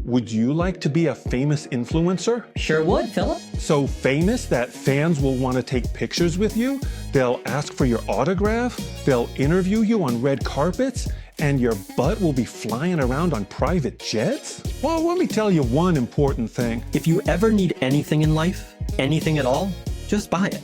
Would you like to be a famous influencer? Sure would, Philip. So famous that fans will want to take pictures with you? They'll ask for your autograph? They'll interview you on red carpets? And your butt will be flying around on private jets? Well, let me tell you one important thing. If you ever need anything in life, anything at all, just buy it.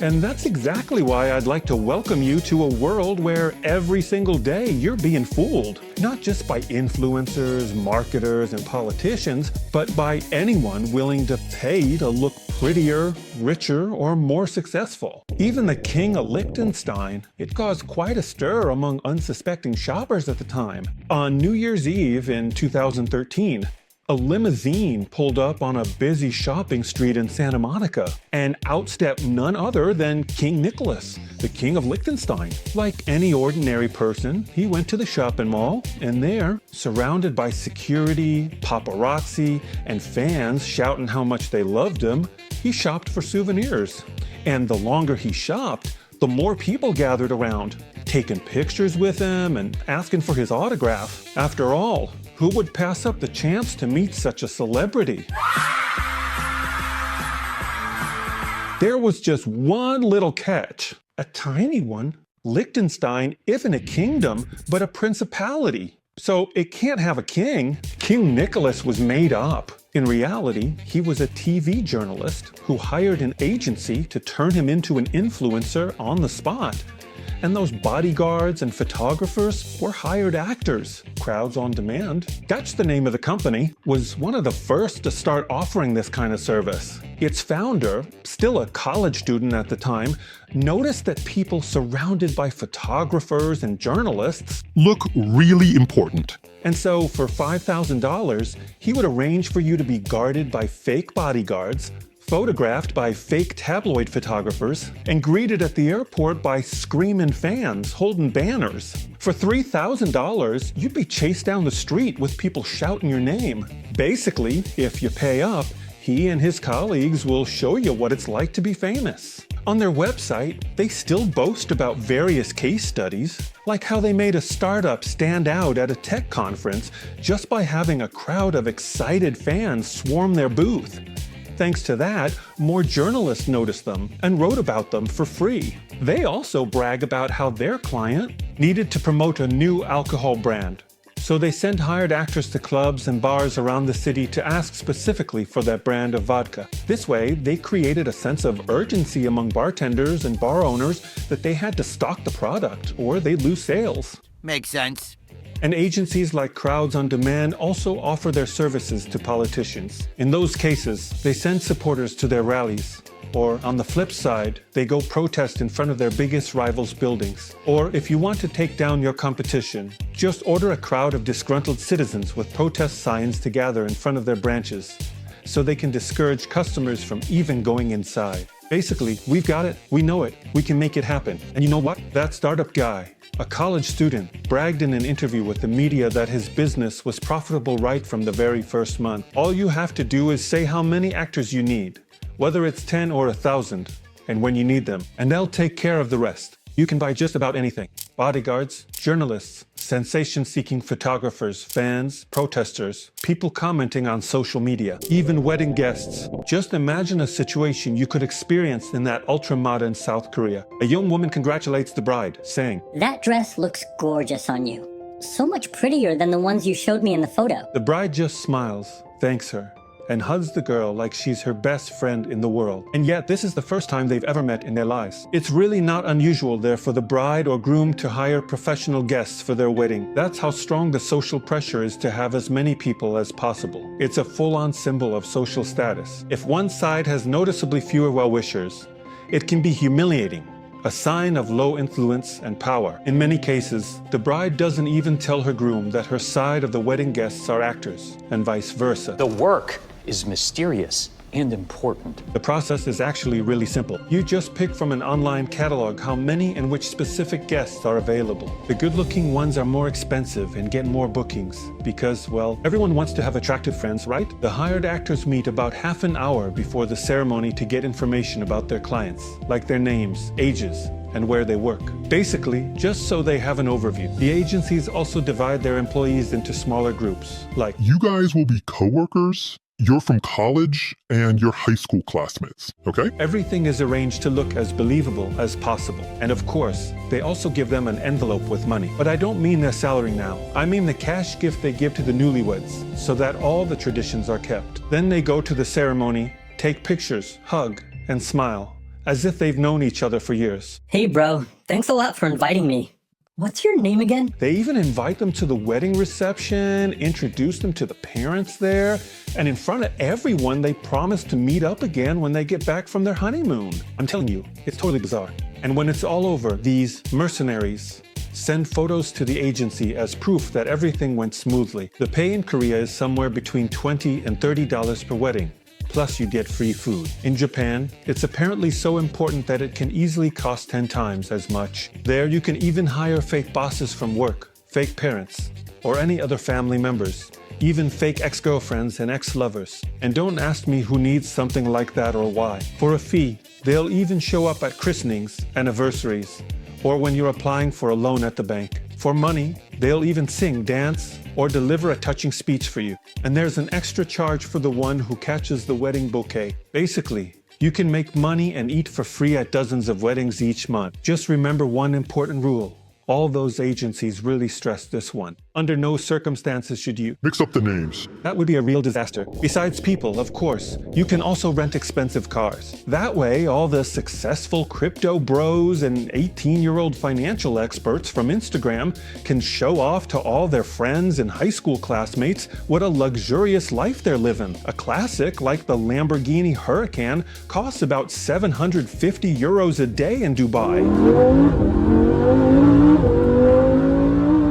And that's exactly why I'd like to welcome you to a world where every single day you're being fooled. Not just by influencers, marketers, and politicians, but by anyone willing to pay to look prettier, richer, or more successful. Even the King of Liechtenstein, it caused quite a stir among unsuspecting shoppers at the time. On New Year's Eve in 2013, a limousine pulled up on a busy shopping street in Santa Monica and outstepped none other than King Nicholas, the King of Liechtenstein. Like any ordinary person, he went to the shopping mall, and there, surrounded by security, paparazzi, and fans shouting how much they loved him, he shopped for souvenirs. And the longer he shopped, the more people gathered around, taking pictures with him and asking for his autograph. After all, who would pass up the chance to meet such a celebrity? There was just one little catch, a tiny one. Liechtenstein isn't a kingdom, but a principality. So it can't have a king. King Nicholas was made up. In reality, he was a TV journalist who hired an agency to turn him into an influencer on the spot. And those bodyguards and photographers were hired actors. Crowds on Demand, that's the name of the company, was one of the first to start offering this kind of service. Its founder, still a college student at the time, noticed that people surrounded by photographers and journalists look really important. And so for $5,000, he would arrange for you to be guarded by fake bodyguards, photographed by fake tabloid photographers, and greeted at the airport by screaming fans holding banners. For $3,000, you'd be chased down the street with people shouting your name. Basically, if you pay up, he and his colleagues will show you what it's like to be famous. On their website, they still boast about various case studies, like how they made a startup stand out at a tech conference just by having a crowd of excited fans swarm their booth. Thanks to that, more journalists noticed them and wrote about them for free. They also brag about how their client needed to promote a new alcohol brand. So they sent hired actors to clubs and bars around the city to ask specifically for that brand of vodka. This way, they created a sense of urgency among bartenders and bar owners that they had to stock the product or they'd lose sales. Makes sense. And agencies like Crowds on Demand also offer their services to politicians. In those cases, they send supporters to their rallies. Or on the flip side, they go protest in front of their biggest rivals' buildings. Or if you want to take down your competition, just order a crowd of disgruntled citizens with protest signs to gather in front of their branches, so they can discourage customers from even going inside. Basically, we've got it, we know it, we can make it happen. And you know what? That startup guy, a college student, bragged in an interview with the media that his business was profitable right from the very first month. All you have to do is say how many actors you need, whether it's 10 or 1,000, and when you need them, and they'll take care of the rest. You can buy just about anything. Bodyguards, journalists, sensation-seeking photographers, fans, protesters, people commenting on social media, even wedding guests. Just imagine a situation you could experience in that ultra-modern South Korea. A young woman congratulates the bride, saying, "That dress looks gorgeous on you. So much prettier than the ones you showed me in the photo." The bride just smiles, thanks her, and hugs the girl like she's her best friend in the world. And yet, this is the first time they've ever met in their lives. It's really not unusual there for the bride or groom to hire professional guests for their wedding. That's how strong the social pressure is to have as many people as possible. It's a full-on symbol of social status. If one side has noticeably fewer well-wishers, it can be humiliating. A sign of low influence and power. In many cases, the bride doesn't even tell her groom that her side of the wedding guests are actors, and vice versa. The work is mysterious and important. The process is actually really simple. You just pick from an online catalog how many and which specific guests are available. The good-looking ones are more expensive and get more bookings because, well, everyone wants to have attractive friends, right? The hired actors meet about half an hour before the ceremony to get information about their clients, like their names, ages, and where they work. Basically, just so they have an overview. The agencies also divide their employees into smaller groups, like You guys will be coworkers, you're from college, and you're high school classmates, okay? everything is arranged to look as believable as possible. And of course, they also give them an envelope with money. But I don't mean their salary now. I mean the cash gift they give to the newlyweds, so that all the traditions are kept. Then they go to the ceremony, take pictures, hug, and smile, as if they've known each other for years. Hey, bro. Thanks a lot for inviting me. What's your name again? They even invite them to the wedding reception, introduce them to the parents there, and in front of everyone, they promise to meet up again when they get back from their honeymoon. I'm telling you, it's totally bizarre. And when it's all over, these mercenaries send photos to the agency as proof that everything went smoothly. The pay in Korea is somewhere between $20 and $30 per wedding. Plus you get free food. In Japan, it's apparently so important that it can easily cost 10 times as much. There you can even hire fake bosses from work, fake parents, or any other family members, even fake ex-girlfriends and ex-lovers. And don't ask me who needs something like that or why. For a fee, they'll even show up at christenings, anniversaries, or when you're applying for a loan at the bank. For money, they'll even sing, dance, or deliver a touching speech for you. And there's an extra charge for the one who catches the wedding bouquet. Basically, you can make money and eat for free at dozens of weddings each month. Just remember one important rule. All those agencies really stress this one. Under no circumstances should you Mix up the names. That would be a real disaster. Besides people, of course, you can also rent expensive cars. That way, all the successful crypto bros and 18-year-old financial experts from Instagram can show off to all their friends and high school classmates what a luxurious life they're living. A classic like the Lamborghini Huracan costs about 750 euros a day in Dubai.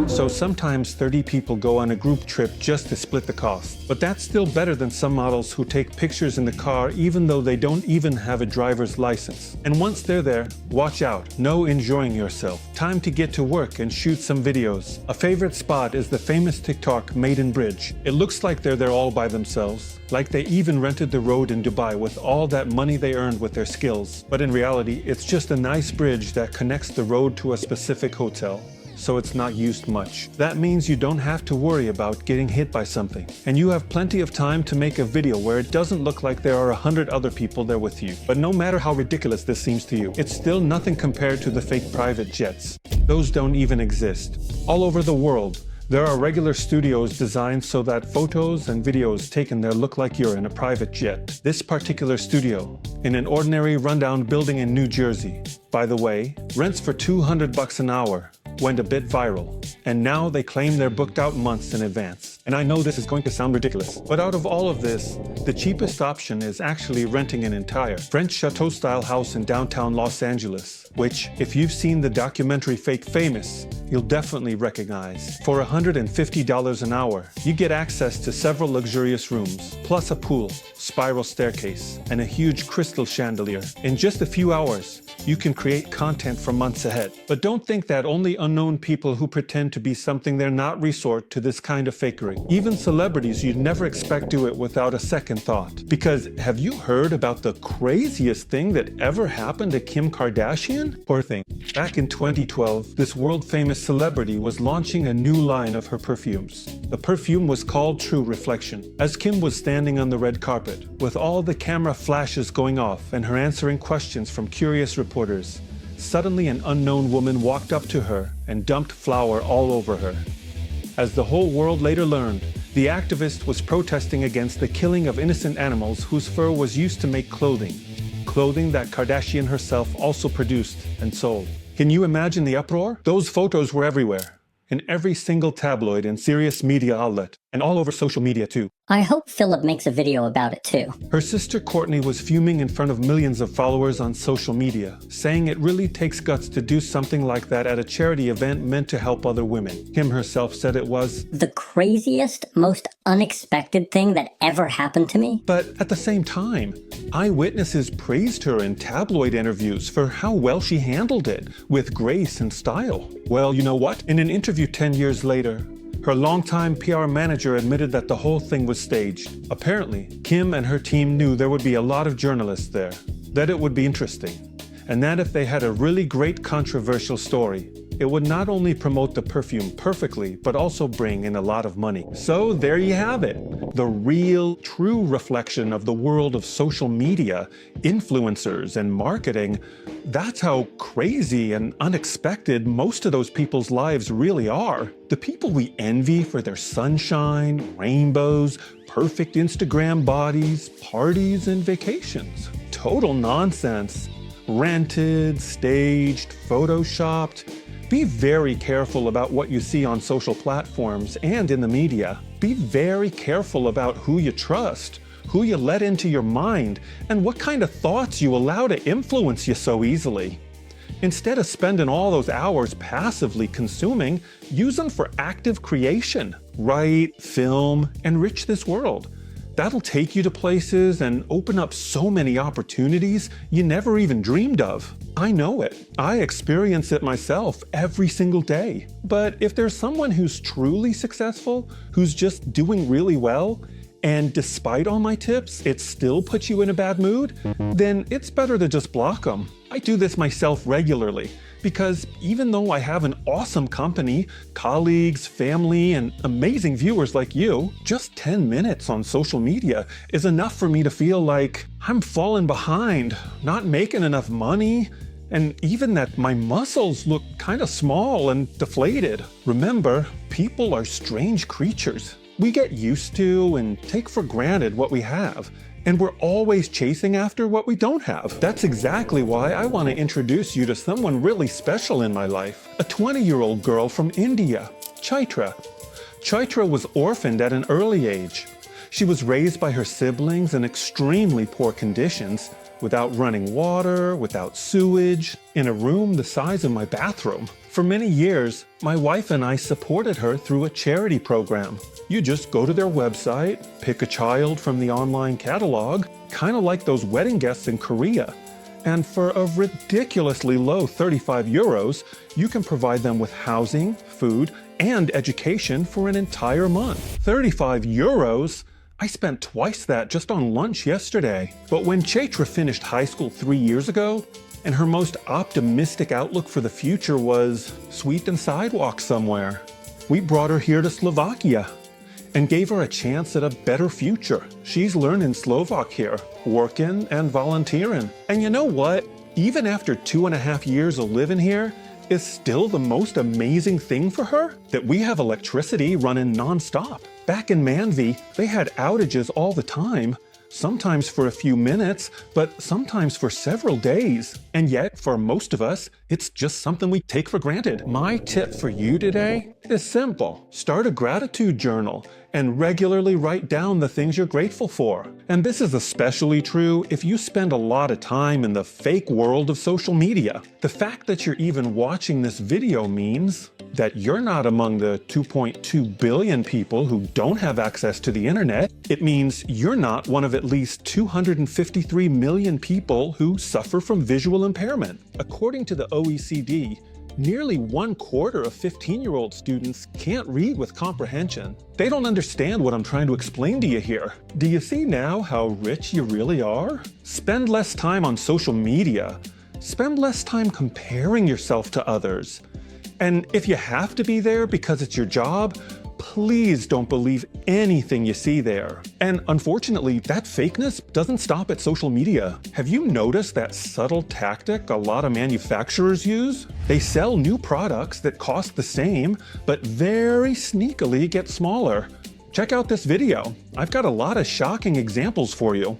So sometimes 30 people go on a group trip just to split the cost. But that's still better than some models who take pictures in the car even though they don't even have a driver's license. And once they're there, watch out. No enjoying yourself. Time to get to work and shoot some videos. A favorite spot is the famous TikTok Maiden Bridge. It looks like they're there all by themselves. Like they even rented the road in Dubai with all that money they earned with their skills. But in reality, it's just a nice bridge that connects the road to a specific hotel, so it's not used much. That means you don't have to worry about getting hit by something. And you have plenty of time to make a video where it doesn't look like there are 100 other people there with you. But no matter how ridiculous this seems to you, it's still nothing compared to the fake private jets. Those don't even exist. All over the world, there are regular studios designed so that photos and videos taken there look like you're in a private jet. This particular studio, in an ordinary rundown building in New Jersey, by the way, rents for $200 an hour, went a bit viral, and now they claim they're booked out months in advance. And I know this is going to sound ridiculous, but out of all of this, the cheapest option is actually renting an entire French chateau-style house in downtown Los Angeles, which, if you've seen the documentary Fake Famous, you'll definitely recognize. For $150 an hour, you get access to several luxurious rooms, plus a pool, spiral staircase, and a huge crystal chandelier. In just a few hours, you can create content for months ahead. But don't think that only unknown people who pretend to be something they're not resort to this kind of fakery. Even celebrities you'd never expect do it without a second thought. Because have you heard about the craziest thing that ever happened to Kim Kardashian? Poor thing. Back in 2012, this world-famous celebrity was launching a new line of her perfumes. The perfume was called True Reflection. As Kim was standing on the red carpet, with all the camera flashes going off and her answering questions from curious reporters, suddenly an unknown woman walked up to her and dumped flour all over her. As the whole world later learned, the activist was protesting against the killing of innocent animals whose fur was used to make clothing. Clothing that Kardashian herself also produced and sold. Can you imagine the uproar? Those photos were everywhere, in every single tabloid and serious media outlet, and all over social media too. I hope Philip makes a video about it too. Her sister Courtney was fuming in front of millions of followers on social media, saying it really takes guts to do something like that at a charity event meant to help other women. Kim herself said it was the craziest, most unexpected thing that ever happened to me. But at the same time, eyewitnesses praised her in tabloid interviews for how well she handled it, with grace and style. Well, you know what? In an interview 10 years later, her longtime PR manager admitted that the whole thing was staged. Apparently, Kim and her team knew there would be a lot of journalists there, that it would be interesting. and that if they had a really great controversial story, it would not only promote the perfume perfectly, but also bring in a lot of money. So there you have it. The real, true reflection of the world of social media, influencers, and marketing. That's how crazy and unexpected most of those people's lives really are. The people we envy for their sunshine, rainbows, perfect Instagram bodies, parties, and vacations. Total nonsense. Rented, staged, photoshopped. Be very careful about what you see on social platforms and in the media. Be very careful about who you trust, who you let into your mind, and what kind of thoughts you allow to influence you so easily. Instead of spending all those hours passively consuming, use them for active creation. Write, film, enrich this world. That'll take you to places and open up so many opportunities you never even dreamed of. I know it. I experience it myself every single day. But if there's someone who's truly successful, who's just doing really well, and despite all my tips, it still puts you in a bad mood, then it's better to just block them. I do this myself regularly. Because even though I have an awesome company, colleagues, family, and amazing viewers like you, just 10 minutes on social media is enough for me to feel like I'm falling behind, not making enough money, and even that my muscles look kind of small and deflated. Remember, people are strange creatures. We get used to and take for granted what we have. And we're always chasing after what we don't have. That's exactly why I want to introduce you to someone really special in my life. A 20-year-old girl from India, Chaitra. Chaitra was orphaned at an early age. She was raised by her siblings in extremely poor conditions, without running water, without sewage, in a room the size of my bathroom. For many years, my wife and I supported her through a charity program. You just go to their website, pick a child from the online catalog, kind of like those wedding guests in Korea. And for a ridiculously low 35 euros, you can provide them with housing, food, and education for an entire month. 35 euros? I spent twice that just on lunch yesterday. But when Chaitra finished high school 3 years ago, and her most optimistic outlook for the future was sweeping sidewalks somewhere, we brought her here to Slovakia and gave her a chance at a better future. She's learning Slovak here, working and volunteering. And you know what? Even after 2.5 years of living here, is still the most amazing thing for her that we have electricity running nonstop. Back in Manvi, they had outages all the time, sometimes for a few minutes, but sometimes for several days. And yet, for most of us, it's just something we take for granted. My tip for you today is simple. Start a gratitude journal and regularly write down the things you're grateful for. And this is especially true if you spend a lot of time in the fake world of social media. The fact that you're even watching this video means that you're not among the 2.2 billion people who don't have access to the internet. It means you're not one of at least 253 million people who suffer from visual impairment. According to the OECD, nearly 1/4 of 15-year-old students can't read with comprehension. They don't understand what I'm trying to explain to you here. Do you see now how rich you really are? Spend less time on social media. Spend less time comparing yourself to others. And if you have to be there because it's your job, please don't believe anything you see there. And unfortunately, that fakeness doesn't stop at social media. Have you noticed that subtle tactic a lot of manufacturers use? They sell new products that cost the same, but very sneakily get smaller. Check out this video. I've got a lot of shocking examples for you.